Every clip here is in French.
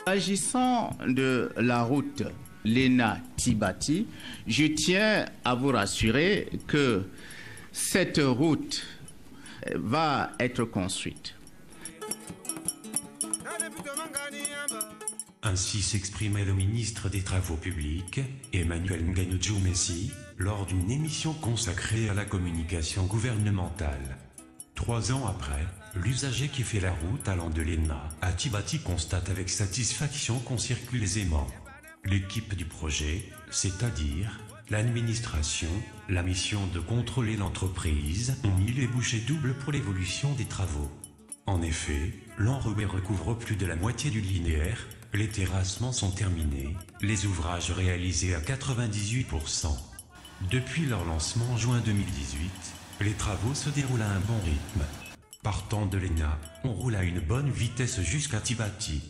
S'agissant de la route Léna-Tibati, je tiens à vous rassurer que cette route va être construite. Ainsi s'exprimait le ministre des Travaux publics, Emmanuel Nganoudjou Messi, lors d'une émission consacrée à la communication gouvernementale. 3 ans après, l'usager qui fait la route allant de Léna à Tibati constate avec satisfaction qu'on circule aisément. L'équipe du projet, c'est-à-dire l'administration, la mission de contrôler l'entreprise, ont mis les bouchées doubles pour l'évolution des travaux. En effet, l'enrobé recouvre plus de la moitié du linéaire, les terrassements sont terminés, les ouvrages réalisés à 98%. Depuis leur lancement en juin 2018, les travaux se déroulent à un bon rythme. Partant de Léna, on roule à une bonne vitesse jusqu'à Tibati.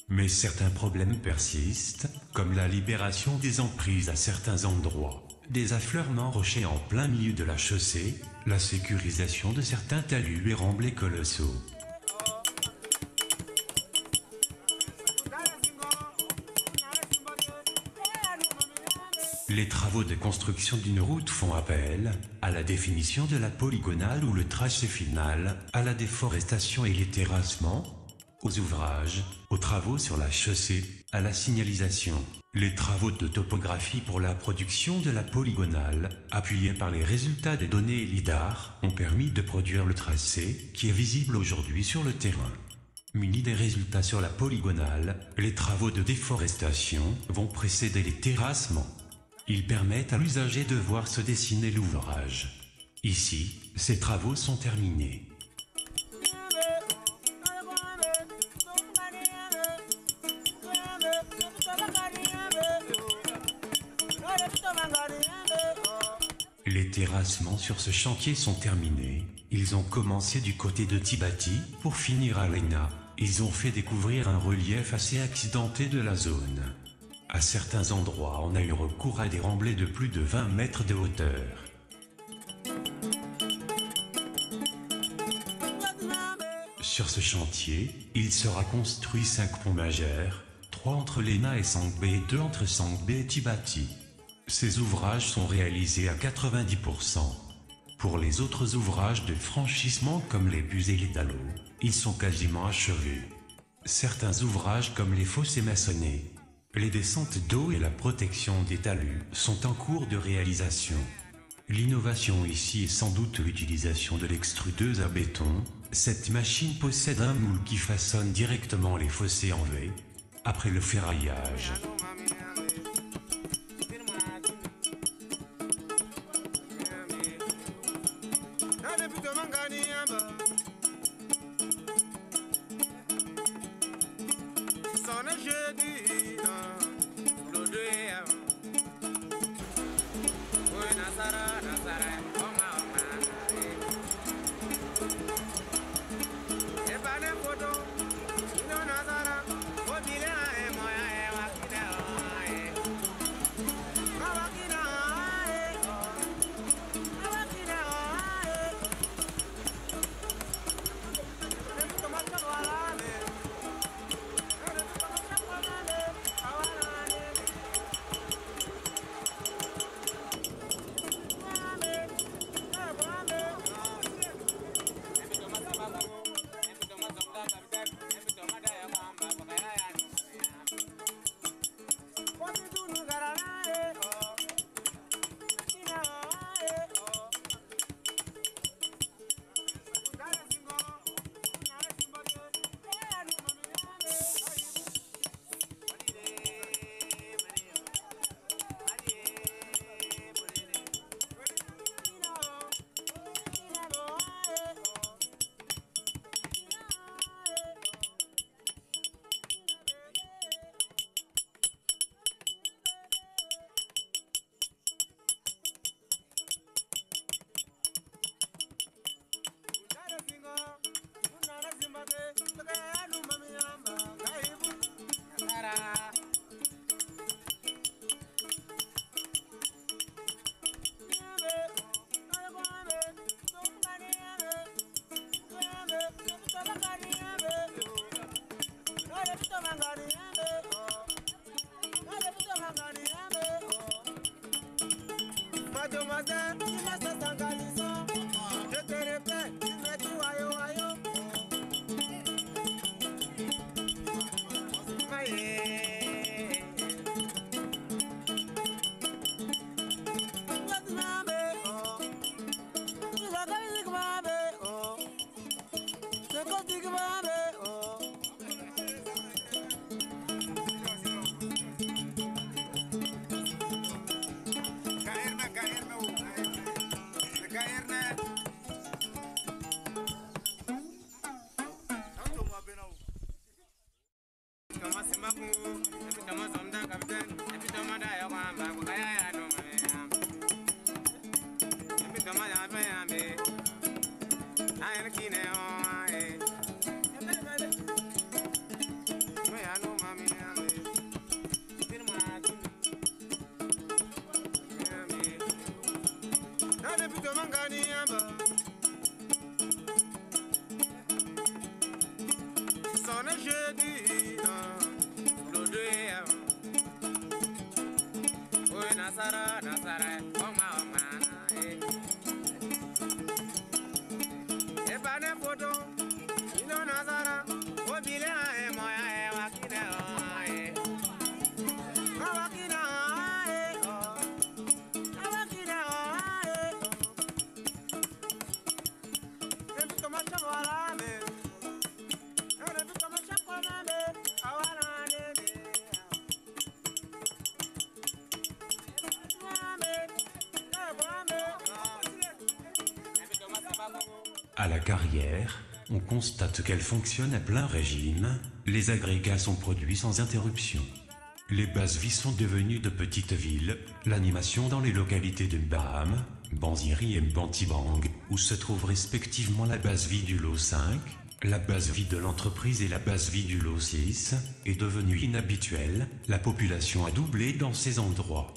Mais certains problèmes persistent, comme la libération des emprises à certains endroits, des affleurements rochers en plein milieu de la chaussée, la sécurisation de certains talus et remblais colossaux. Les travaux de construction d'une route font appel à la définition de la polygonale ou le tracé final, à la déforestation et les terrassements, aux ouvrages, aux travaux sur la chaussée, à la signalisation. Les travaux de topographie pour la production de la polygonale, appuyés par les résultats des données LIDAR, ont permis de produire le tracé qui est visible aujourd'hui sur le terrain. Munis des résultats sur la polygonale, les travaux de déforestation vont précéder les terrassements. Ils permettent à l'usager de voir se dessiner l'ouvrage. Ici, ces travaux sont terminés. Les terrassements sur ce chantier sont terminés. Ils ont commencé du côté de Tibati pour finir à Léna. Ils ont fait découvrir un relief assez accidenté de la zone. À certains endroits, on a eu recours à des remblais de plus de 20 mètres de hauteur. Sur ce chantier, il sera construit 5 ponts majeurs, 3 entre Léna et Sangbe et 2 entre Sangbe et Tibati. Ces ouvrages sont réalisés à 90%. Pour les autres ouvrages de franchissement comme les bus et les dallots, ils sont quasiment achevés. Certains ouvrages comme les fossés maçonnés, les descentes d'eau et la protection des talus sont en cours de réalisation. L'innovation ici est sans doute l'utilisation de l'extrudeuse à béton. Cette machine possède un moule qui façonne directement les fossés en V, après le ferraillage. À la carrière, on constate qu'elle fonctionne à plein régime, les agrégats sont produits sans interruption. Les bases vies sont devenues de petites villes, l'animation dans les localités de Mbaham, Banziri et Mbantibang, où se trouvent respectivement la base vie du lot 5, la base vie de l'entreprise et la base vie du lot 6, est devenue inhabituelle, la population a doublé dans ces endroits.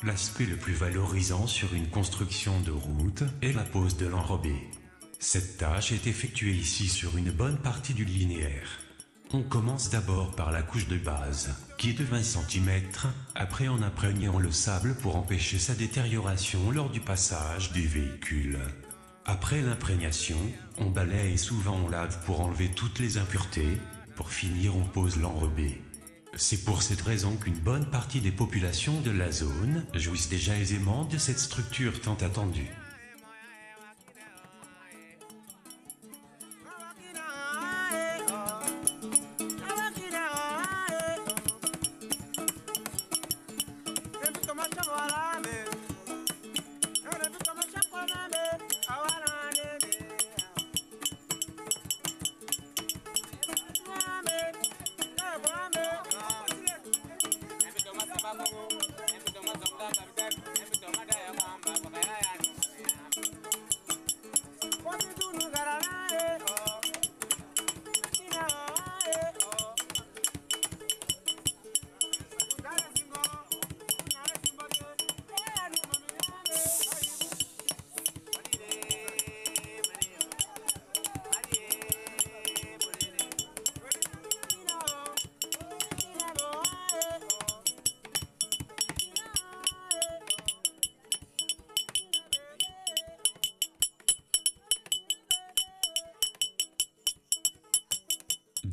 L'aspect le plus valorisant sur une construction de route est la pose de l'enrobé. Cette tâche est effectuée ici sur une bonne partie du linéaire. On commence d'abord par la couche de base, qui est de 20 cm, après en imprégnant le sable pour empêcher sa détérioration lors du passage du véhicule. Après l'imprégnation, on balaye et souvent on lave pour enlever toutes les impuretés. Pour finir, on pose l'enrobé. C'est pour cette raison qu'une bonne partie des populations de la zone jouissent déjà aisément de cette structure tant attendue.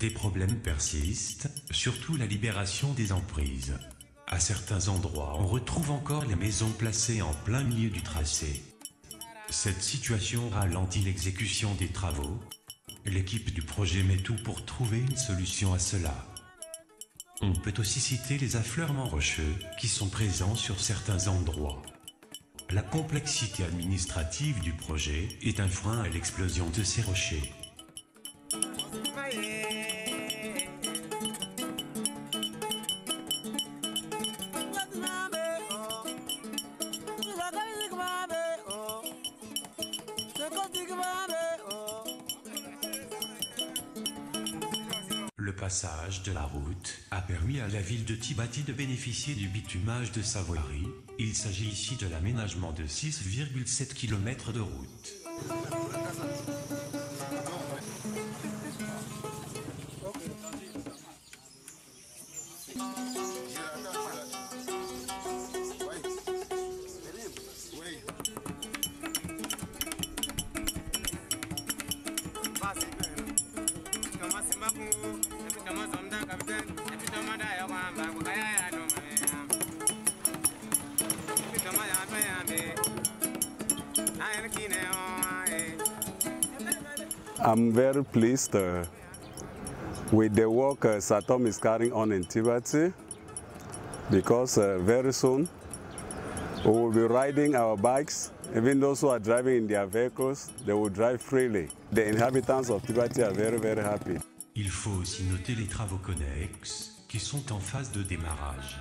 Des problèmes persistent, surtout la libération des emprises. À certains endroits, on retrouve encore les maisons placées en plein milieu du tracé. Cette situation ralentit l'exécution des travaux. L'équipe du projet met tout pour trouver une solution à cela. On peut aussi citer les affleurements rocheux qui sont présents sur certains endroits. La complexité administrative du projet est un frein à l'explosion de ces rochers. passage de la route a permis à la ville de Tibati de bénéficier du bitumage de sa voirie. Il s'agit ici de l'aménagement de 6,7 km de route. I'm very pleased with the work Satom is carrying on in Tibati, because very soon we will be riding our bikes. Even those who are driving in their vehicles, they will drive freely. The inhabitants of Tibati are very, very happy. Il faut aussi noter les travaux connexes qui sont en phase de démarrage.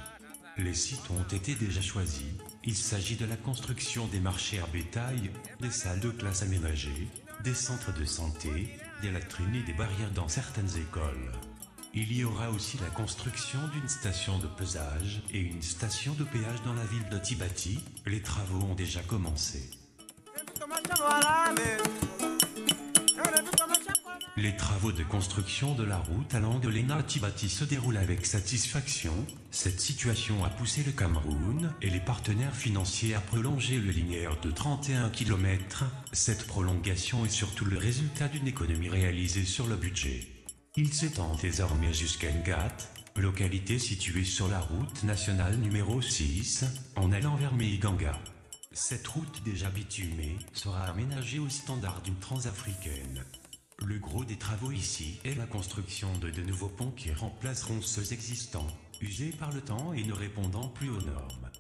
Les sites ont été déjà choisis. Il s'agit de la construction des marchés à bétail, des salles de classe aménagées, des centres de santé, des latrines et des barrières dans certaines écoles. Il y aura aussi la construction d'une station de pesage et une station de péage dans la ville de Tibati. Les travaux ont déjà commencé. Les travaux de construction de la route allant de l'ENA à Tibati se déroulent avec satisfaction. Cette situation a poussé le Cameroun et les partenaires financiers à prolonger le linéaire de 31 km. Cette prolongation est surtout le résultat d'une économie réalisée sur le budget. Il s'étend désormais jusqu'à Ngat, localité située sur la route nationale numéro 6, en allant vers Meiganga. Cette route déjà bitumée sera aménagée aux standards d'une transafricaine. Le gros des travaux ici est la construction de nouveaux ponts qui remplaceront ceux existants, usés par le temps et ne répondant plus aux normes.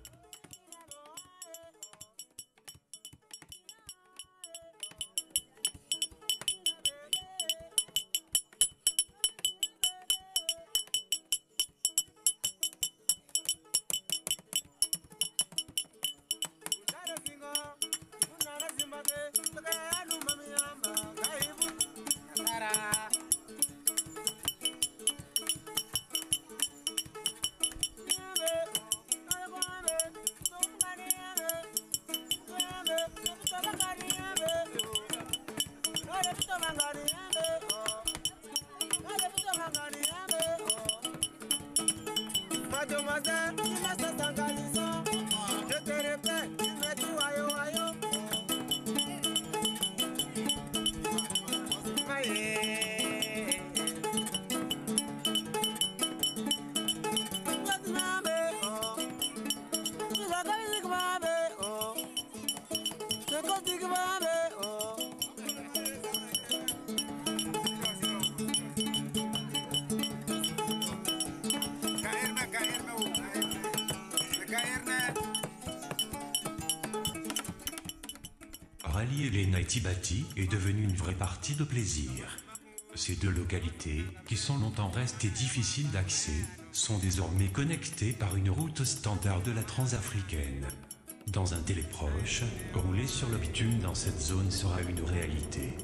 Rallier l'ENA et Tibati est devenu une vraie partie de plaisir. Ces deux localités, qui sont longtemps restées difficiles d'accès, sont désormais connectées par une route standard de la transafricaine. Dans un délai proche, rouler sur le bitume dans cette zone sera une réalité.